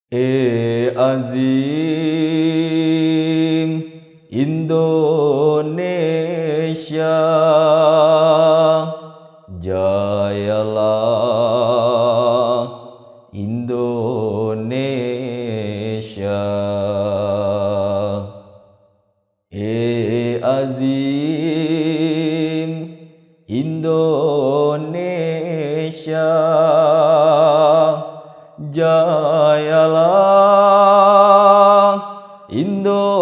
Azim Indonesia, jayalah Indonesia. Azim Indonesia, jayalah Indonesia.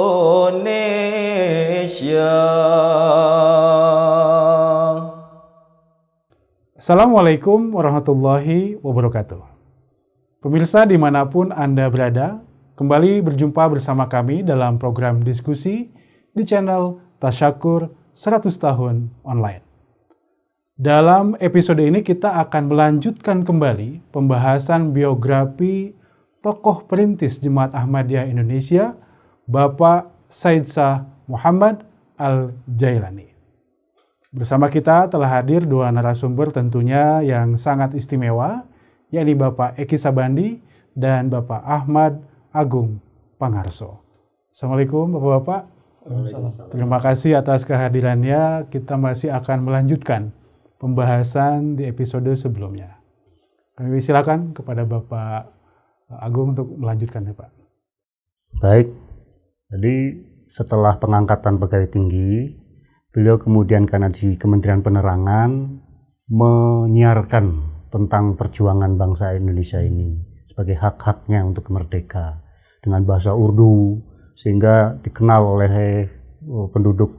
Assalamualaikum warahmatullahi wabarakatuh. Pemirsa dimanapun Anda berada, kembali berjumpa bersama kami dalam program diskusi di channel Tasyakur 100 Tahun Online. Dalam episode ini kita akan melanjutkan kembali pembahasan biografi tokoh perintis Jemaat Ahmadiyah Indonesia, Bapak Said Shah Muhammad Al-Jailani. Bersama kita telah hadir dua narasumber tentunya yang sangat istimewa, yakni Bapak Eki Sabandi dan Bapak Ahmad Agung Pangarso. Assalamualaikum Bapak-Bapak. Terima kasih atas kehadirannya. Kita masih akan melanjutkan pembahasan di episode sebelumnya. Kami silakan kepada Bapak Agung untuk melanjutkan ya Pak. Baik, jadi setelah pengangkatan pegawai tinggi, beliau kemudian karena di Kementerian Penerangan menyiarkan tentang perjuangan bangsa Indonesia ini sebagai hak-haknya untuk merdeka dengan bahasa Urdu sehingga dikenal oleh penduduk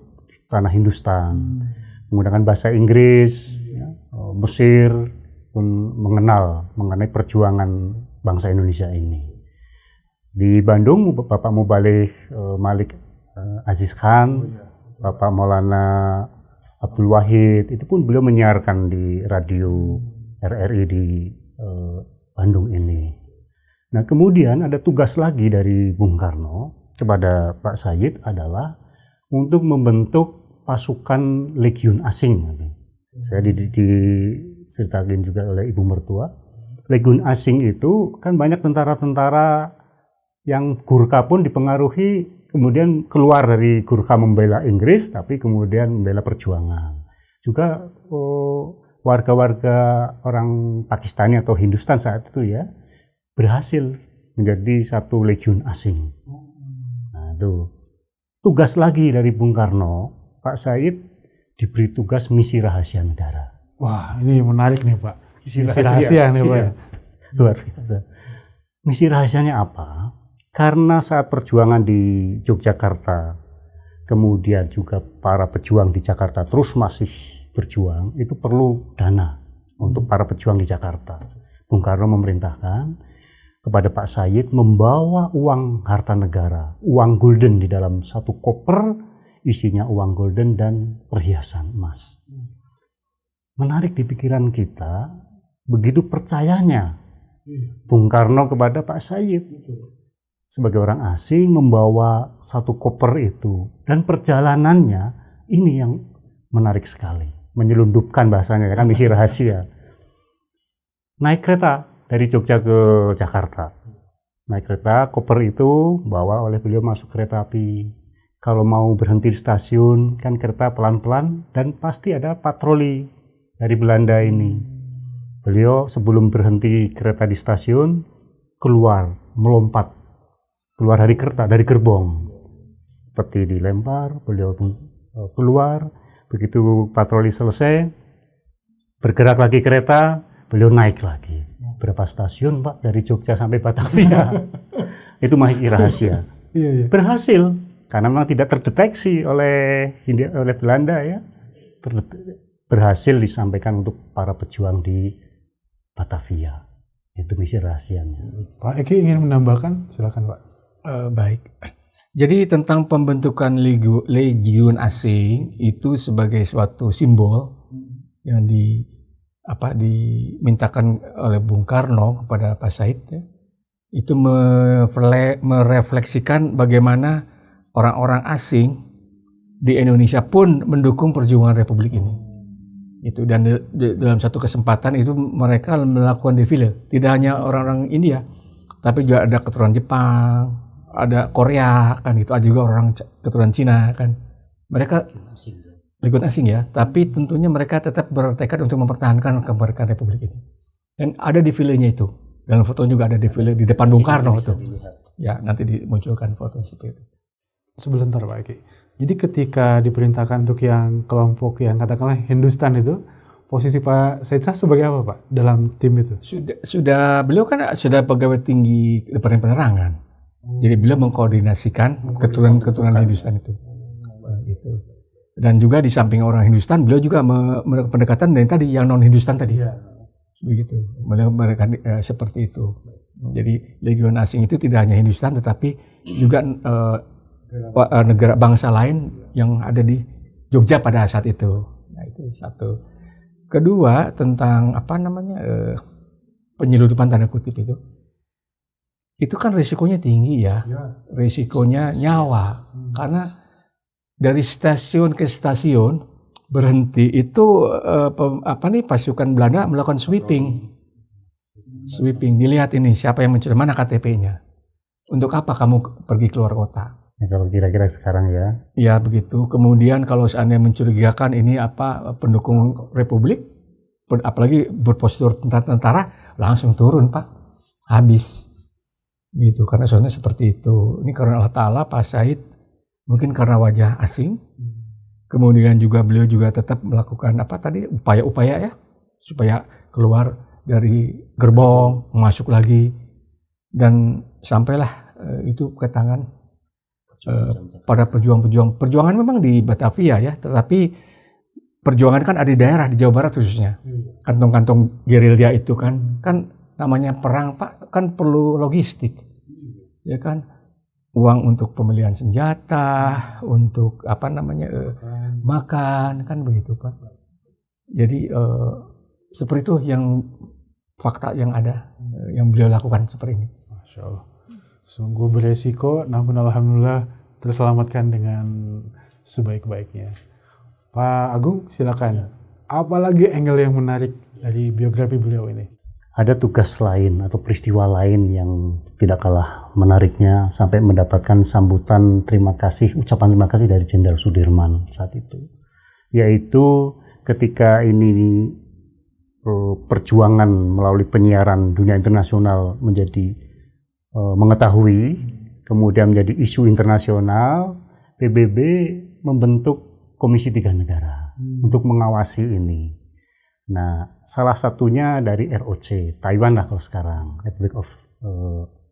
tanah Hindustan. Menggunakan bahasa Inggris, Mesir pun mengenal mengenai perjuangan bangsa Indonesia ini. Di Bandung, Bapak Muballigh Malik Aziz Khan, Bapak Maulana Abdul Wahid, itu pun beliau menyiarkan di radio RRI di Bandung ini. Nah kemudian ada tugas lagi dari Bung Karno kepada Pak Said adalah untuk membentuk pasukan legiun asing. Saya diceritakan juga oleh Ibu Mertua. Legiun asing itu kan banyak tentara-tentara yang Gurkha pun dipengaruhi kemudian keluar dari Gurkha membela Inggris tapi kemudian membela perjuangan. Juga warga-warga orang Pakistani atau Hindustan saat itu ya berhasil menjadi satu legiun asing. Nah itu tugas lagi dari Bung Karno. Pak Said diberi tugas misi rahasia negara. Wah, ini menarik nih Pak. Misi rahasia nih Pak. Iya. Luar biasa. Misi rahasianya apa? Karena saat perjuangan di Yogyakarta, kemudian juga para pejuang di Jakarta terus masih berjuang, itu perlu dana untuk para pejuang di Jakarta. Bung Karno memerintahkan kepada Pak Said membawa uang harta negara, uang gulden di dalam satu koper, isinya uang golden dan perhiasan emas. Menarik di pikiran kita, begitu percayanya Bung Karno kepada Pak Said. Sebagai orang asing membawa satu koper itu. Dan perjalanannya ini yang menarik sekali. Menyelundupkan bahasanya, kan misi rahasia. Naik kereta dari Jogja ke Jakarta. Naik kereta, koper itu bawa oleh beliau masuk kereta api. Kalau mau berhenti di stasiun, kan kereta pelan-pelan dan pasti ada patroli dari Belanda ini. Beliau sebelum berhenti kereta di stasiun, melompat, keluar dari kereta, dari gerbong. Peti dilempar, beliau keluar, begitu patroli selesai, bergerak lagi kereta, beliau naik lagi. Berapa stasiun Pak, dari Jogja sampai Batavia? Itu masih rahasia. Berhasil. Karena memang tidak terdeteksi oleh Belanda ya, berhasil disampaikan untuk para pejuang di Batavia. Itu misi rahasianya. Pak Eki ingin menambahkan, silakan Pak. Baik. Jadi tentang pembentukan legiun asing itu sebagai suatu simbol yang dimintakan oleh Bung Karno kepada Pak Said ya, itu merefleksikan bagaimana orang-orang asing di Indonesia pun mendukung perjuangan Republik ini. Itu dan dalam satu kesempatan itu mereka melakukan defile, tidak hanya orang-orang India, tapi juga ada keturunan Jepang, ada Korea kan itu, ada juga orang keturunan Cina kan. Mereka lingkungan asing ya, tapi tentunya mereka tetap bertekad untuk mempertahankan kemerdekaan Republik ini. Dan ada defilenya itu. Dalam foto juga ada defile di depan Bung Karno itu. Ya, nanti dimunculkan foto seperti itu. Sebentar Pak Eki. Jadi ketika diperintahkan untuk yang kelompok yang katakanlah Hindustan itu, posisi Pak Said Shah sebagai apa Pak dalam tim itu? Sudah beliau kan sudah pegawai tinggi Departemen Penerangan. Jadi beliau mengkoordinasikan keturunan Hindustan itu. Gitu. Dan juga di samping orang Hindustan, beliau juga pendekatan dari tadi yang non Hindustan tadi. Begitu. Beliau seperti itu. Jadi legion asing itu tidak hanya Hindustan tetapi juga negara bangsa lain yang ada di Jogja pada saat itu. Nah, itu satu. Kedua tentang penyeludupan tanda kutip itu. Itu kan risikonya tinggi ya. Risikonya nyawa. Karena dari stasiun ke stasiun berhenti itu pasukan Belanda melakukan sweeping. Dilihat ini siapa yang mencuri, mana KTP-nya. Untuk apa kamu pergi keluar kota? Ya, kalau kira-kira sekarang ya. Ya begitu. Kemudian kalau seandainya mencurigakan ini pendukung Republik, apalagi berpostur tentara, langsung turun Pak, habis. Gitu. Karena soalnya seperti itu. Ini karena Allah Ta'ala Pak Said mungkin karena wajah asing. Kemudian juga beliau juga tetap melakukan upaya-upaya ya supaya keluar dari gerbong, masuk lagi, dan sampailah itu ke tangan para pejuang-pejuang. Perjuangan memang di Batavia ya, tetapi perjuangan kan ada di daerah, di Jawa Barat khususnya. Kantong-kantong gerilya itu kan namanya perang Pak, kan perlu logistik, ya kan, uang untuk pembelian senjata, untuk makan, kan begitu Pak. Jadi seperti itu yang fakta yang ada, yang beliau lakukan seperti ini. Masya Allah. Sungguh beresiko, namun alhamdulillah terselamatkan dengan sebaik-baiknya. Pak Agung, silakan. Apalagi angle yang menarik dari biografi beliau ini? Ada tugas lain atau peristiwa lain yang tidak kalah menariknya sampai mendapatkan sambutan ucapan terima kasih dari Jenderal Sudirman saat itu. Yaitu ketika ini perjuangan melalui penyiaran dunia internasional menjadi mengetahui, kemudian menjadi isu internasional, PBB membentuk Komisi 3 Negara untuk mengawasi ini. Nah, salah satunya dari ROC, Taiwan lah kalau sekarang, Republic of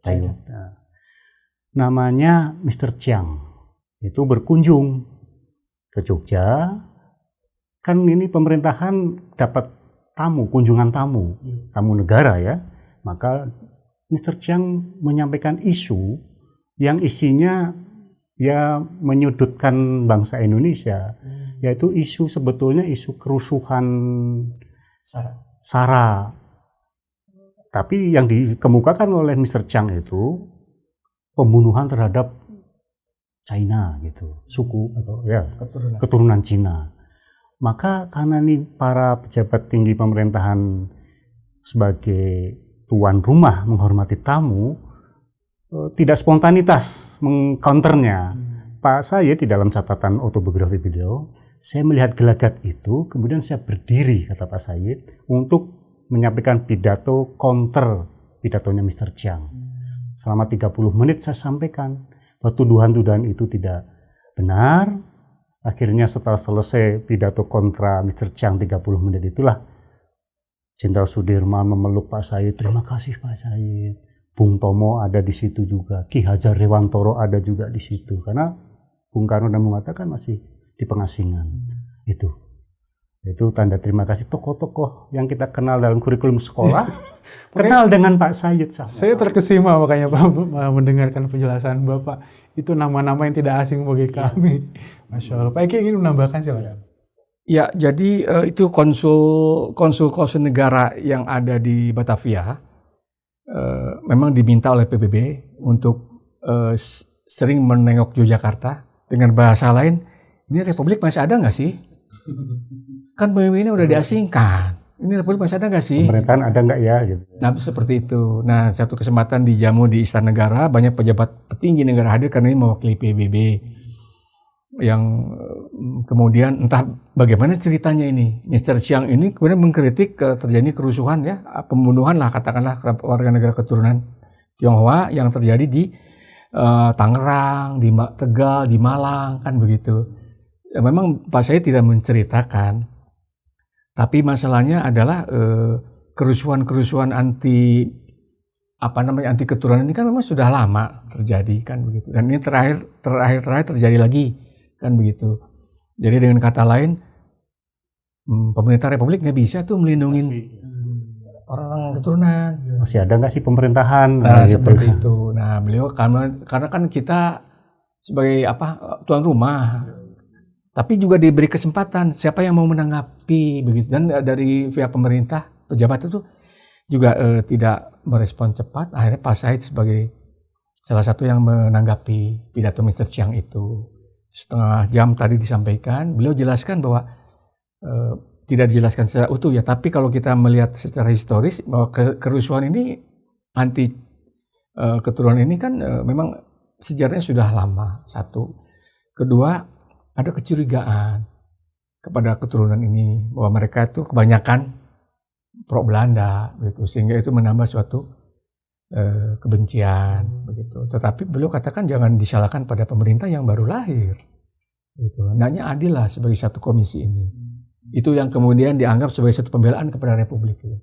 Taiwan. Namanya Mr. Chiang, itu berkunjung ke Jogja. Kan ini pemerintahan dapat kunjungan tamu negara ya. Maka Mr. Chiang menyampaikan isu yang isinya ya menyudutkan bangsa Indonesia, yaitu sebetulnya isu kerusuhan SARA. Tapi yang dikemukakan oleh Mr. Chiang itu pembunuhan terhadap China gitu, suku atau ya keturunan Cina. Maka karena ini para pejabat tinggi pemerintahan sebagai tuan rumah menghormati tamu, tidak spontanitas mengcounternya. Pak Said di dalam catatan autobiografi beliau, saya melihat gelagat itu, kemudian saya berdiri, kata Pak Said, untuk menyampaikan pidato counter pidatonya Mr. Chiang. Selama 30 menit saya sampaikan bahwa tuduhan-tuduhan itu tidak benar. Akhirnya setelah selesai pidato kontra Mr. Chiang 30 menit itulah Jenderal Sudirman memeluk Pak Said, terima kasih Pak Said. Bung Tomo ada di situ juga, Ki Hajar Dewantoro ada juga di situ, karena Bung Karno dan Bung Hatta kan masih di pengasingan. Itu tanda terima kasih tokoh-tokoh yang kita kenal dalam kurikulum sekolah, kenal dengan Pak Said. Saya terkesima makanya Pak mendengarkan penjelasan Bapak. Itu nama-nama yang tidak asing bagi kami. Masya Allah. Pak Eki ingin menambahkan silakan. Ya, jadi itu konsul negara yang ada di Batavia memang diminta oleh PBB untuk sering menengok Yogyakarta dengan bahasa lain. Ini Republik masih ada nggak sih? Kan pemimpinnya udah diasingkan. ini Republik masih ada nggak sih? Pemerintahan ada nggak ya? Gitu. Nah seperti itu. Nah satu kesempatan dijamu di Istana Negara, banyak pejabat petinggi negara hadir karena ini mewakili PBB. Yang kemudian entah bagaimana ceritanya ini, Mr. Chiang ini kemudian mengkritik terjadi kerusuhan ya, pembunuhan lah katakanlah warga negara keturunan Tionghoa yang terjadi di Tangerang, di Tegal, di Malang kan begitu. Ya, memang Pak Said tidak menceritakan, tapi masalahnya adalah kerusuhan-kerusuhan anti keturunan ini kan memang sudah lama terjadi kan begitu, dan ini terakhir terjadi lagi kan begitu. Jadi dengan kata lain, pemerintah Republik nggak bisa tuh melindungi orang keturunan. Masih ada nggak sih pemerintahan? Nah, seperti itu. Nah beliau karena kan kita sebagai tuan rumah, tapi juga diberi kesempatan siapa yang mau menanggapi begitu, dan dari pihak pemerintah pejabat itu juga tidak merespon cepat. Akhirnya Pak Said sebagai salah satu yang menanggapi pidato Mr. Chiang itu. Setengah jam tadi disampaikan, beliau jelaskan bahwa tidak dijelaskan secara utuh ya, tapi kalau kita melihat secara historis bahwa kerusuhan ini anti keturunan ini kan memang sejarahnya sudah lama, satu. Kedua, ada kecurigaan kepada keturunan ini bahwa mereka itu kebanyakan pro Belanda gitu, sehingga itu menambah suatu kebencian begitu. Tetapi beliau katakan jangan disalahkan pada pemerintah yang baru lahir. Gitu. Hendaknya adil lah sebagai satu komisi ini. Itu yang kemudian dianggap sebagai satu pembelaan kepada Republik. Gitu.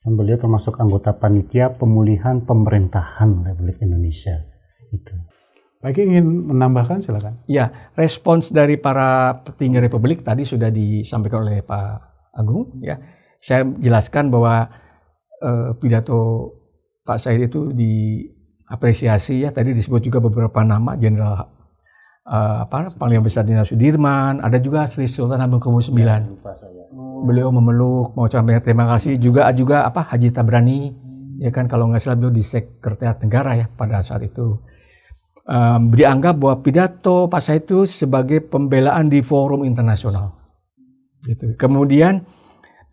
Dan beliau termasuk anggota panitia pemulihan pemerintahan Republik Indonesia. Itu. Pak Eki ingin menambahkan, silakan. Ya, respons dari para petinggi Republik tadi sudah disampaikan oleh Pak Agung. Ya, saya jelaskan bahwa pidato Pak Said itu diapresiasi ya. Tadi disebut juga beberapa nama, Jenderal Panglima Besar Jenderal Sudirman, ada juga Sri Sultan Hamengkubuwono IX. Beliau memeluk, mau ucapkan terima kasih juga Haji Tabrani, ya kan, kalau nggak salah beliau di Sekretariat Negara ya pada saat itu. Dianggap bahwa pidato Pak Said itu sebagai pembelaan di forum internasional. Gitu. Kemudian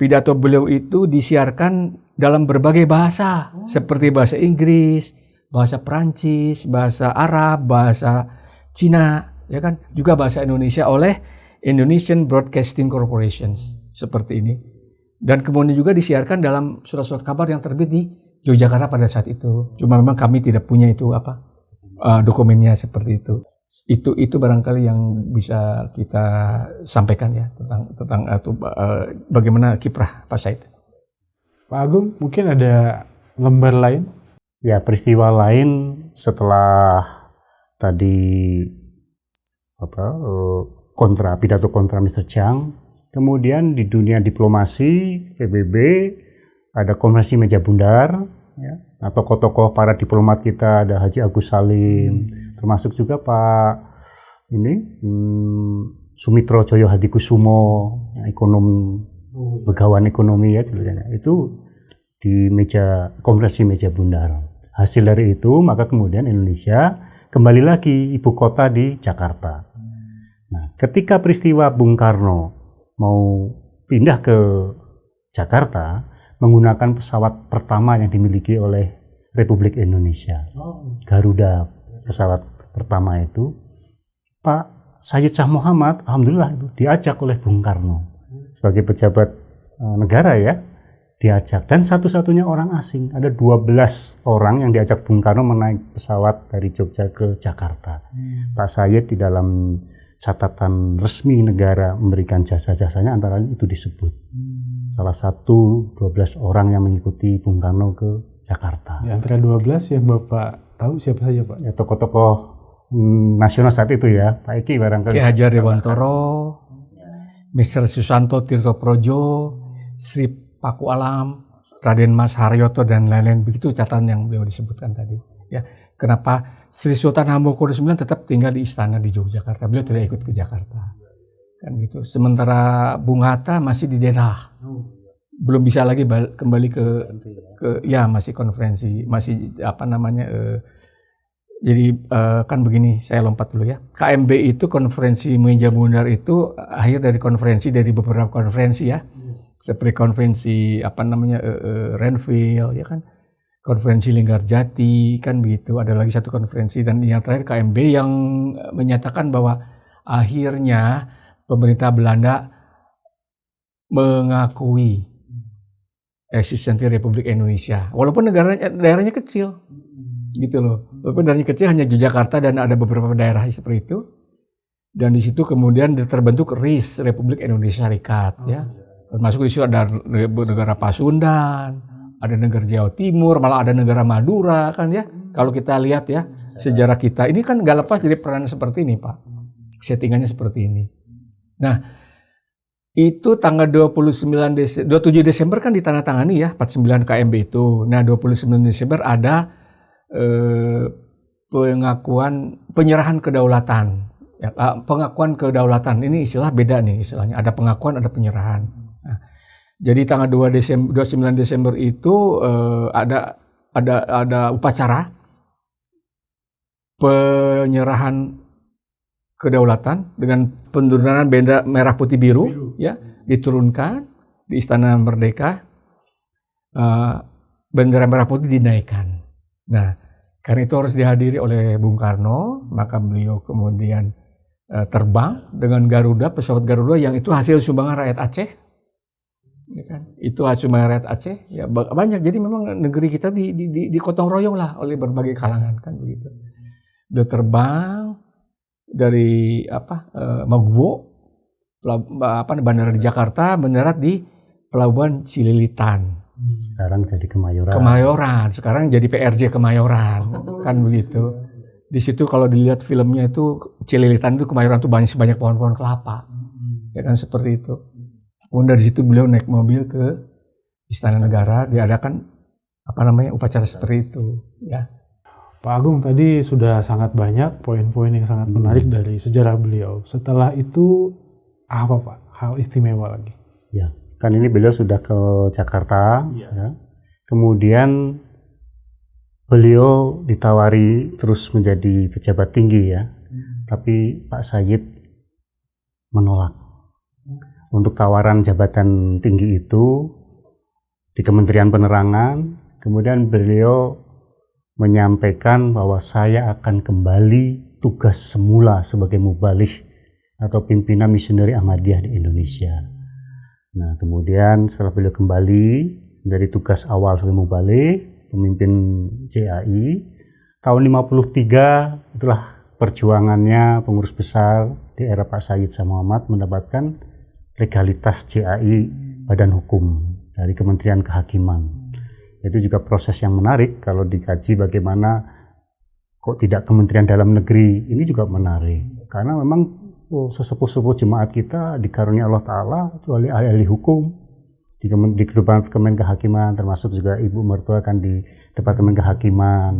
pidato beliau itu disiarkan dalam berbagai bahasa, seperti bahasa Inggris, bahasa Perancis, bahasa Arab, bahasa Cina, ya kan, juga bahasa Indonesia oleh Indonesian Broadcasting Corporations seperti ini. Dan kemudian juga disiarkan dalam surat-surat kabar yang terbit di Yogyakarta pada saat itu. Cuma memang kami tidak punya itu dokumennya seperti itu. Itu barangkali yang bisa kita sampaikan ya tentang bagaimana kiprah Pak Said. Pak Agung, mungkin ada lembar lain? Ya, peristiwa lain setelah tadi pidato kontra Mr. Chiang, kemudian di dunia diplomasi PBB ada konferensi meja bundar, ya. Nah, tokoh-tokoh para diplomat kita ada Haji Agus Salim, termasuk juga Pak Sumitro Joyo Hadikusumo, ekonom begawan ekonomi ya sebenarnya. Itu di konferensi meja bundar. Hasil dari itu maka kemudian Indonesia kembali lagi ibu kota di Jakarta. Nah, ketika peristiwa Bung Karno mau pindah ke Jakarta menggunakan pesawat pertama yang dimiliki oleh Republik Indonesia, Garuda, pesawat pertama itu, Pak Sayyid Shah Muhammad, alhamdulillah itu diajak oleh Bung Karno sebagai pejabat negara ya, diajak, dan satu-satunya orang asing, ada 12 orang yang diajak Bung Karno menaik pesawat dari Jogja ke Jakarta. Pak Sayyid di dalam catatan resmi negara memberikan jasa-jasanya antara lain itu disebut. Salah satu 12 orang yang mengikuti Bung Karno ke Jakarta. Di antara 12 yang Bapak tahu siapa saja Pak? Ya, tokoh-tokoh nasional saat itu ya, Pak Eki barangkali. Ki Hajar Dewantoro, Mr. Susanto Tirto Projo, Sri Paku Alam, Raden Mas Haryoto dan lain-lain, begitu catatan yang beliau disebutkan tadi. Ya, kenapa Sri Sultan Hamengkubuwono IX tetap tinggal di istana di Yogyakarta, beliau tidak ikut ke Jakarta, kan gitu. Sementara Bung Hatta masih di Den Haag, belum bisa lagi kembali ke masih konferensi, masih jadi kan begini, saya lompat dulu ya. KMB itu konferensi meja bundar itu akhir dari konferensi dari beberapa konferensi ya. seperti konferensi Renville, ya kan, konferensi Linggarjati, kan begitu. Ada lagi satu konferensi, dan yang terakhir KMB yang menyatakan bahwa akhirnya pemerintah Belanda mengakui eksistensi Republik Indonesia, walaupun daerahnya kecil, gitu loh. Walaupun daerahnya kecil, hanya Yogyakarta dan ada beberapa daerah seperti itu. Dan di situ kemudian terbentuk RIS, Republik Indonesia Serikat, ya. Termasuk di situ ada negara Pasundan, ada negara Jawa Timur, malah ada negara Madura, kan ya. Kalau kita lihat ya, sejarah kita ini kan gak lepas dari peran seperti ini, Pak. Settingannya seperti ini. Nah, itu tanggal 27 Desember kan ditandatangani ya, 49 KMB itu. Nah, 29 Desember ada penyerahan kedaulatan. Ya, pengakuan kedaulatan, ini istilah beda nih istilahnya. Ada pengakuan, ada penyerahan. Nah, jadi tanggal 29 Desember itu ada upacara penyerahan kedaulatan dengan penurunan bendera merah putih biru, ya, diturunkan di Istana Merdeka, bendera merah putih dinaikkan. Nah, karena itu harus dihadiri oleh Bung Karno, maka beliau kemudian terbang dengan Garuda, pesawat Garuda yang itu hasil sumbangan rakyat Aceh, ya kan? Itu hasil sumbangan rakyat Aceh, ya banyak. Jadi memang negeri kita digotong royong lah oleh berbagai kalangan, kan begitu. Beliau terbang dari Maguwo, bandara di Jakarta, mendarat di Pelabuhan Cililitan. Sekarang jadi Kemayoran. Sekarang jadi PRJ Kemayoran, kan begitu. Di situ kalau dilihat filmnya itu Cililitan itu Kemayoran itu banyak pohon-pohon kelapa, ya kan, seperti itu. Kemudian dari situ beliau naik mobil ke Istana Negara, diadakan upacara seperti itu, ya. Pak Agung, tadi sudah sangat banyak poin-poin yang sangat menarik dari sejarah beliau. Setelah itu apa Pak hal istimewa lagi? Ya, kan ini beliau sudah ke Jakarta, ya. Kemudian beliau ditawari terus menjadi pejabat tinggi, ya. Tapi Pak Sayyid menolak. Untuk tawaran jabatan tinggi itu di Kementerian Penerangan, kemudian beliau menyampaikan bahwa saya akan kembali tugas semula sebagai mubaligh atau pimpinan misioneri Ahmadiyah di Indonesia. Nah, kemudian setelah beliau kembali dari tugas awal sebagai mubaligh, pemimpin CAI, tahun 53 itulah perjuangannya pengurus besar di era Pak Sayyid Shah Muhammad mendapatkan legalitas CAI badan hukum dari Kementerian Kehakiman. Itu juga proses yang menarik kalau dikaji bagaimana kok tidak Kementerian Dalam Negeri, ini juga menarik karena memang sesepuh-sepuh jemaat kita dikaruniai Allah Ta'ala itu ahli hukum di Departemen Kehakiman, termasuk juga Ibu Mertua kan di Departemen Kehakiman.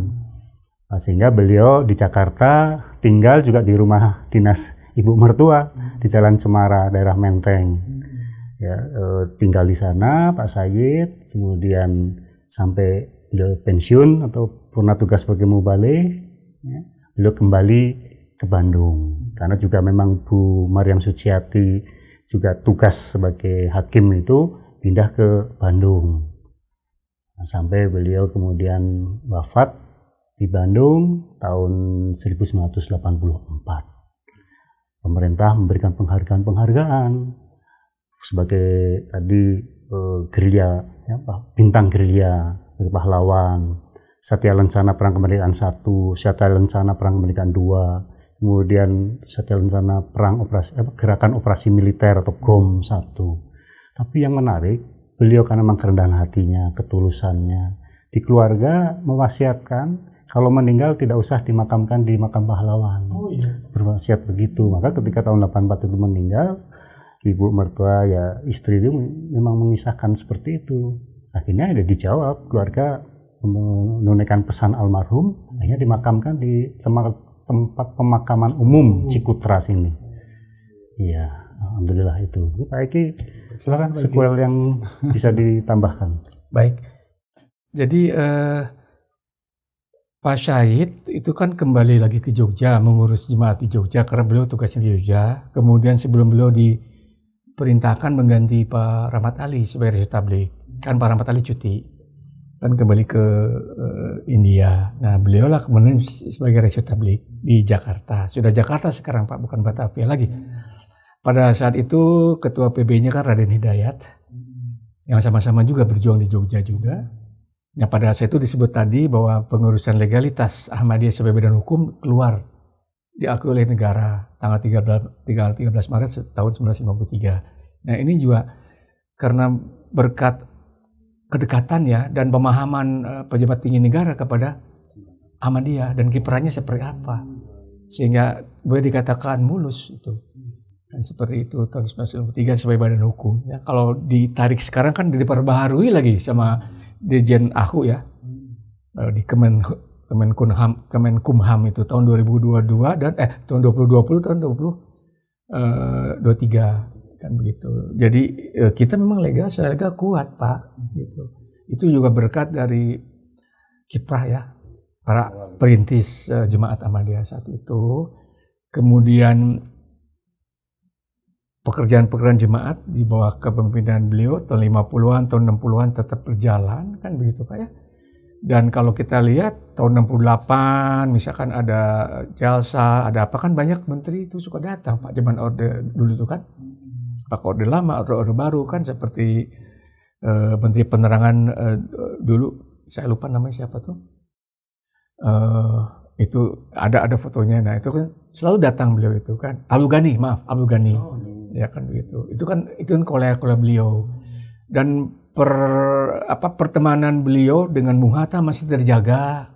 Nah, sehingga beliau di Jakarta tinggal juga di rumah dinas Ibu Mertua di Jalan Cemara, daerah Menteng. Ya, tinggal di sana Pak Sayyid, kemudian sampai beliau pensiun atau purna tugas sebagai mubaligh, ya, beliau kembali ke Bandung karena juga memang Bu Maryam Suciati juga tugas sebagai hakim itu pindah ke Bandung. Nah, sampai beliau kemudian wafat di Bandung tahun 1984. Pemerintah memberikan penghargaan sebagai tadi gerilya, ya, bintang gerilya, pahlawan, Satya Lencana Perang Kemerdekaan 1, Satya Lencana Perang Kemerdekaan 2, kemudian Satya Lencana Gerakan Operasi Militer atau GOM 1. Tapi yang menarik, beliau karena memang kerendahan hatinya, ketulusannya, di keluarga mewasiatkan kalau meninggal tidak usah dimakamkan di makam pahlawan. Oh, iya. Berwasiat begitu. Maka ketika tahun 84 itu meninggal, Ibu Mertua, ya istri itu memang mengisahkan seperti itu. Akhirnya ada dijawab, keluarga menunaikan pesan almarhum, akhirnya dimakamkan di tempat pemakaman umum Cikutra sini. Iya, alhamdulillah itu. Pak Eki, silakan sequel yang bisa ditambahkan. Baik. Jadi Pak Sayyid itu kan kembali lagi ke Jogja mengurus jemaat di Jogja karena beliau tugasnya di Jogja. Kemudian sebelum beliau diperintahkan mengganti Pak Rahmat Ali sebagai Rasul Tabligh. Kan Pak Rahmat Ali cuti, kan kembali ke India. Nah, beliau lah kemudian sebagai Rasul Tabligh di Jakarta. Sudah Jakarta sekarang Pak, bukan Batavia lagi. Pada saat itu ketua PB-nya kan Raden Hidayat, yang sama-sama juga berjuang di Jogja juga. Nah, pada saat itu disebut tadi bahwa pengurusan legalitas Ahmadiyah sebagai badan hukum keluar diakui oleh negara tanggal 13 Maret tahun 1953. Nah, ini juga karena berkat kedekatan ya dan pemahaman pejabat tinggi negara kepada Ahmadiyah dan kiprahnya seperti apa, sehingga boleh dikatakan mulus itu. Dan seperti itu tahun 1993 sebagai badan hukum. Ya, kalau ditarik sekarang kan diperbaharui lagi sama Dirjen AHU ya, di Kemenkumham itu tahun 2022 dan tahun 2020 tahun 2023 kan begitu. Jadi kita memang secara legal kuat Pak gitu. Itu juga berkat dari kiprah ya para perintis jemaat Ahmadiyah saat itu. Kemudian pekerjaan jemaat di bawah kepemimpinan beliau tahun 50-an, tahun 60-an tetap berjalan kan begitu Pak ya. Dan kalau kita lihat tahun 68 misalkan ada jalsa, ada apa kan banyak menteri itu suka datang Pak, zaman orde dulu itu kan. Pak orde lama, orde baru kan seperti Menteri Penerangan dulu saya lupa namanya siapa tuh. Itu ada fotonya. Nah, itu kan selalu datang beliau itu kan. Abdul Ghani. Ya kan begitu. Itu kan kolega beliau. Dan pertemanan beliau dengan Bung Hatta masih terjaga.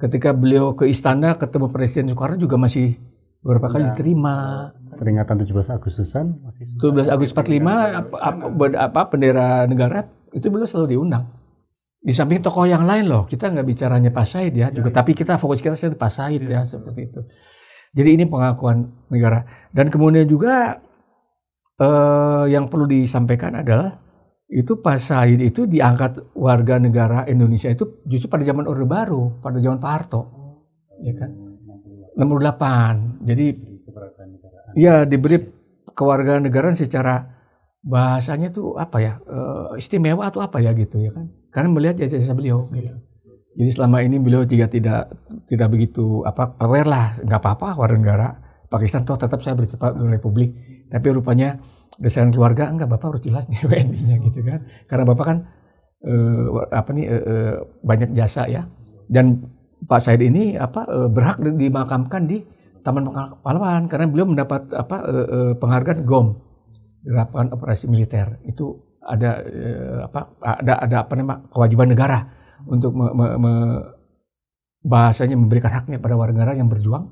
Ketika beliau ke istana ketemu Presiden Soekarno juga masih beberapa kali diterima. Peringatan 17 Agustusan masih 17 Agustus 45 bendera negara itu beliau selalu diundang. Di samping tokoh yang lain loh, kita nggak bicaranya Pak Said ya, juga tapi kita fokus kita di Pak Said ya seperti itu. Jadi ini pengakuan negara. Dan kemudian juga yang perlu disampaikan adalah itu Pak Said itu diangkat warga negara Indonesia itu justru pada zaman Orde Baru, pada zaman Pak Harto, ya kan? 68. Jadi ya diberi kewarganegaraan secara bahasanya tuh apa ya istimewa atau apa ya gitu ya kan? Karena melihat jasa beliau. Gitu. Jadi selama ini beliau tidak begitu aware lah, nggak apa-apa warga negara Pakistan toh tetap saya berkiprah di Republik. Tapi rupanya desain keluarga enggak, bapak harus jelas nih WNI-nya gitu kan. Karena bapak kan banyak jasa ya. Dan Pak Said ini berhak dimakamkan di Taman Pahlawan karena beliau mendapat penghargaan GOM, Gerakan Operasi Militer. Itu ada kewajiban negara untuk bahasanya memberikan haknya pada warga negara yang berjuang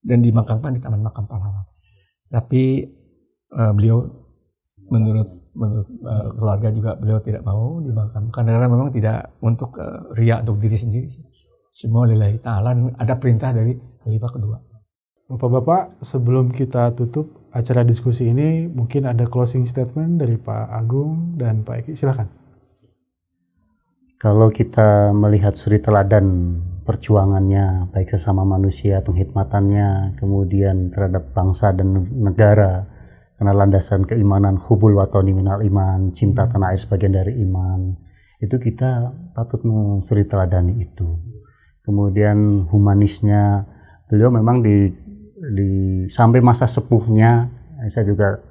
dan dimakamkan di Taman Makam Pahlawan. Tapi beliau menurut keluarga juga beliau tidak mau dimakamkan karena memang tidak untuk riya untuk diri sendiri. Semua lillahi ta'ala, ada perintah dari Khalifah kedua. Bapak-bapak, sebelum kita tutup acara diskusi ini, mungkin ada closing statement dari Pak Agung dan Pak Eki, silakan. Kalau kita melihat suri teladan perjuangannya, baik sesama manusia, penghikmatannya, kemudian terhadap bangsa dan negara, karena landasan keimanan, hubul watoni minal iman, cinta tanah air sebagian dari iman, itu kita patut mensuri teladani itu. Kemudian humanisnya, beliau memang sampai masa sepuhnya, saya juga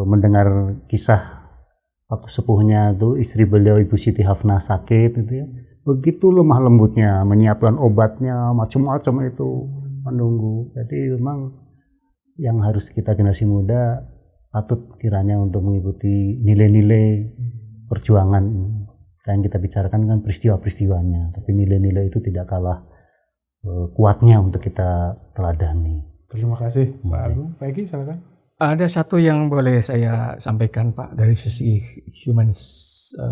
mendengar kisah waktu sepuhnya itu istri beliau Ibu Siti Hafnah sakit itu ya, begitu lemah lembutnya menyiapkan obatnya macam-macam itu menunggu. Jadi memang yang harus kita generasi muda patut kiranya untuk mengikuti nilai-nilai perjuangan yang kita bicarakan kan peristiwa-peristiwanya, tapi nilai-nilai itu tidak kalah kuatnya untuk kita teladani. Terima kasih Pak Agung. Pak Eki, silakan. Ada satu yang boleh saya sampaikan Pak dari sisi humanis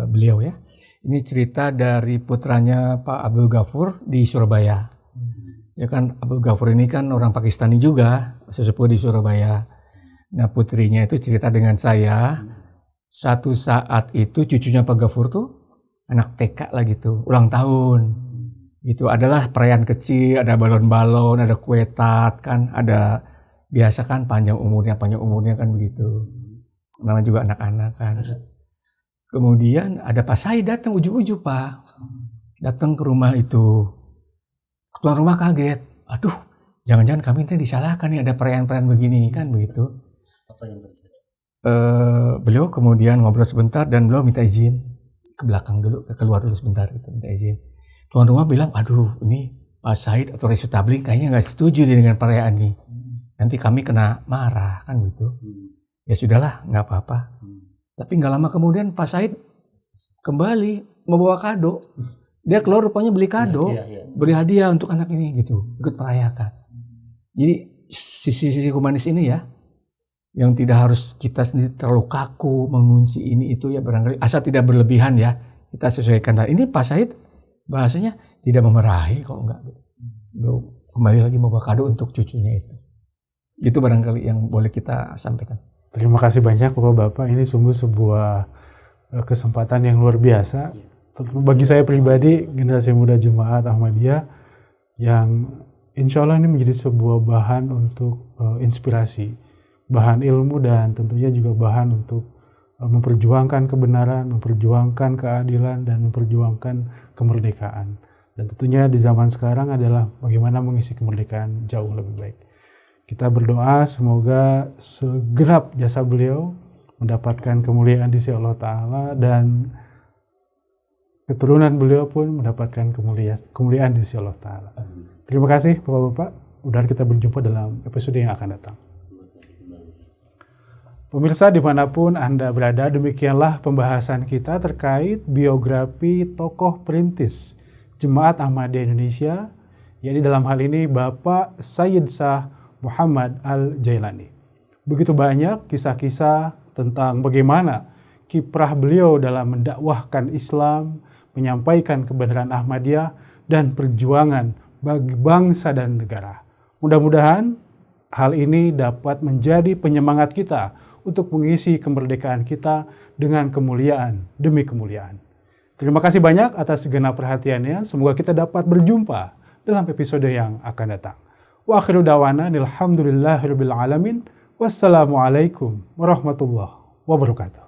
beliau ya. Ini cerita dari putranya Pak Abdul Ghafur di Surabaya. Ya kan Abdul Ghafur ini kan orang Pakistani juga, sesepuh di Surabaya. Nah putrinya itu cerita dengan saya, satu saat itu cucunya Pak Ghafur tuh anak TK lah gitu, ulang tahun. Itu adalah perayaan kecil, ada balon-balon, ada kue tart kan, ada biasa kan panjang umurnya kan begitu. Namanya juga anak-anak kan. Kemudian ada Pak Said datang ujuk-ujuk Pak. Datang ke rumah itu. Tuan rumah kaget. Aduh, jangan-jangan kami nanti disalahkan nih ada perayaan-perayaan begini kan begitu. Apa yang terjadi? Beliau kemudian ngobrol sebentar dan beliau minta izin ke belakang dulu, keluar dulu sebentar gitu, minta izin. Tuan rumah bilang, aduh ini Pak Said atau Resu Tabligh kayaknya nggak setuju dengan perayaan ini. Nanti kami kena marah kan gitu. Ya sudahlah, nggak apa-apa. Tapi nggak lama kemudian Pak Said kembali membawa kado. Dia keluar rupanya beli kado, beri hadiah untuk anak ini gitu, ikut merayakan. Jadi sisi-sisi humanis ini ya, yang tidak harus kita sendiri terlalu kaku mengunci ini itu ya barangkali asal tidak berlebihan ya, kita sesuaikan. Ini Pak Said bahasanya tidak memarahi kok enggak gitu. Kembali lagi membawa kado untuk cucunya itu. Itu barangkali yang boleh kita sampaikan. Terima kasih banyak Bapak-Bapak, ini sungguh sebuah kesempatan yang luar biasa. Bagi saya pribadi, generasi muda Jemaat Ahmadiyah, yang insya Allah ini menjadi sebuah bahan untuk inspirasi, bahan ilmu dan tentunya juga bahan untuk memperjuangkan kebenaran, memperjuangkan keadilan dan memperjuangkan kemerdekaan. Dan tentunya di zaman sekarang adalah bagaimana mengisi kemerdekaan jauh lebih baik. Kita berdoa semoga segenap jasa beliau mendapatkan kemuliaan di sisi Allah Ta'ala dan keturunan beliau pun mendapatkan kemuliaan di sisi Allah Ta'ala. Terima kasih Bapak-Bapak. Mudah-mudahan kita berjumpa dalam episode yang akan datang. Pemirsa dimanapun Anda berada, demikianlah pembahasan kita terkait biografi tokoh perintis Jemaat Ahmadiyah Indonesia, yakni dalam hal ini Bapak Sayyid Shah Muhammad Al-Jailani. Begitu banyak kisah-kisah tentang bagaimana kiprah beliau dalam mendakwahkan Islam, menyampaikan kebenaran Ahmadiyah, dan perjuangan bagi bangsa dan negara. Mudah-mudahan hal ini dapat menjadi penyemangat kita untuk mengisi kemerdekaan kita dengan kemuliaan demi kemuliaan. Terima kasih banyak atas segenap perhatiannya. Semoga kita dapat berjumpa dalam episode yang akan datang. Wa akhiru dawana alhamdulillahirabbil alamin. Wassalamualaikum warahmatullahi wabarakatuh.